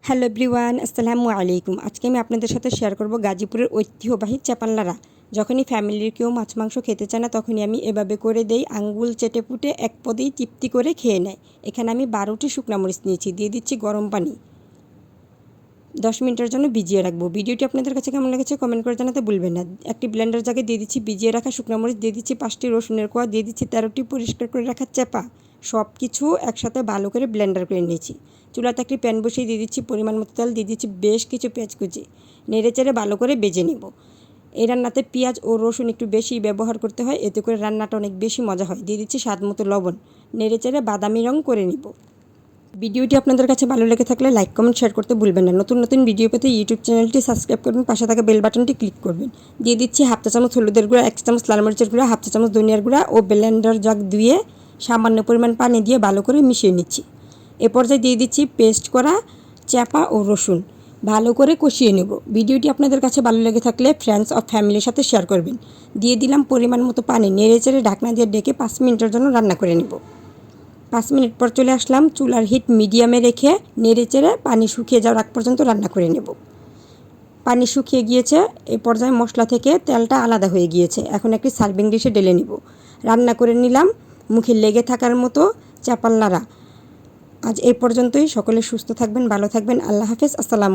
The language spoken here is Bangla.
হ্যালো এভরিওয়ান, আসসালামু আলাইকুম। আজকে আমি আপনাদের সাথে শেয়ার করব গাজীপুরের ঐতিহ্যবাহী চাপাল্লারা। যখনই ফ্যামিলির কেউ মাছ মাংস খেতে চায় না, তখনই আমি এভাবে করে দেই, আঙ্গুল চেটে পুটে এক পদেই তৃপ্তি করে খেয়ে নেয়। এখানে আমি 12টি শুকনা মরিচ নিয়েছি, দিয়ে দিচ্ছি গরম পানি, 10 মিনিটের জন্য ভিজিয়ে রাখবো। ভিডিওটি আপনাদের কাছে কেমন লেগেছে কমেন্ট করে জানাতে ভুলবেন না। একটি ব্লেন্ডার জায়গায় দিয়ে দিচ্ছি ভিজিয়ে রাখা শুকনা মরিচ, দিয়ে দিচ্ছি 5টি রসুনের কোয়া, দিয়ে দিচ্ছি 13টি পরিষ্কার করে রাখা চাপা। সব কিছু একসাথে ভালো করে ব্লেন্ডার করে নিয়েছি। চুলাতে একটি প্যান বসিয়ে দিয়ে দিচ্ছি পরিমাণ মতো তেল, দিয়ে দিচ্ছি বেশ কিছু পেঁয়াজ কুচি, নেড়ে চেড়ে ভালো করে ভেজে নেব। এই রান্নাতে পেঁয়াজ ও রসুন একটু বেশি ব্যবহার করতে হয়, এতে করে রান্নাটা অনেক বেশি মজা হয়। দিয়ে দিচ্ছি স্বাদ মতো লবণ, নেড়ে চেড়ে বাদামি রং করে নিব। ভিডিওটি আপনাদের কাছে ভালো লেগে থাকলে লাইক কমেন্ট শেয়ার করতে ভুলবেন না। নতুন নতুন ভিডিও পেতে ইউটিউব চ্যানেলটি সাবস্ক্রাইব করবেন, পাশে থাকা বেল বাটনটি ক্লিক করবেন। দিয়ে দিচ্ছি হাফ চা চামচ হলুদের গুঁড়া, 1 চামচ লাল মরিচের গুঁড়া, হাফ চা চামচ ধনিয়ার গুঁড়া ও ব্লেন্ডার জাগ ধুয়ে সামান্য পরিমাণ পানি দিয়ে ভালো করে মিশিয়ে নিচ্ছি। এ পর্যায়ে দিয়ে দিচ্ছি পেস্ট করা চাপা ও রসুন, ভালো করে কষিয়ে নেব। ভিডিওটি আপনাদের কাছে ভালো লেগে থাকলে ফ্রেন্ডস ও ফ্যামিলির সাথে শেয়ার করবেন। দিয়ে দিলাম পরিমাণ মতো পানি, নেড়ে চেড়ে ঢাকনা দিয়ে ডেকে 5 মিনিটের জন্য রান্না করে নেব। 5 মিনিট পর চলে আসলাম, চুলার হিট মিডিয়ামে রেখে নেড়ে চেড়ে পানি শুকিয়ে যাওয়ার আগ পর্যন্ত রান্না করে নেব। পানি শুকিয়ে গিয়েছে, এই পর্যায়ে মশলা থেকে তেলটা আলাদা হয়ে গিয়েছে। এখন একটি সার্ভিং ডিশে ঢেলে নিব। রান্না করে নিলাম মুখে লেগে থাকার মতো চাপাল্লারা। আজ এই পর্যন্তই। সকলে সুস্থ থাকবেন, ভালো থাকবেন। আল্লাহ হাফেজ, আসসালামু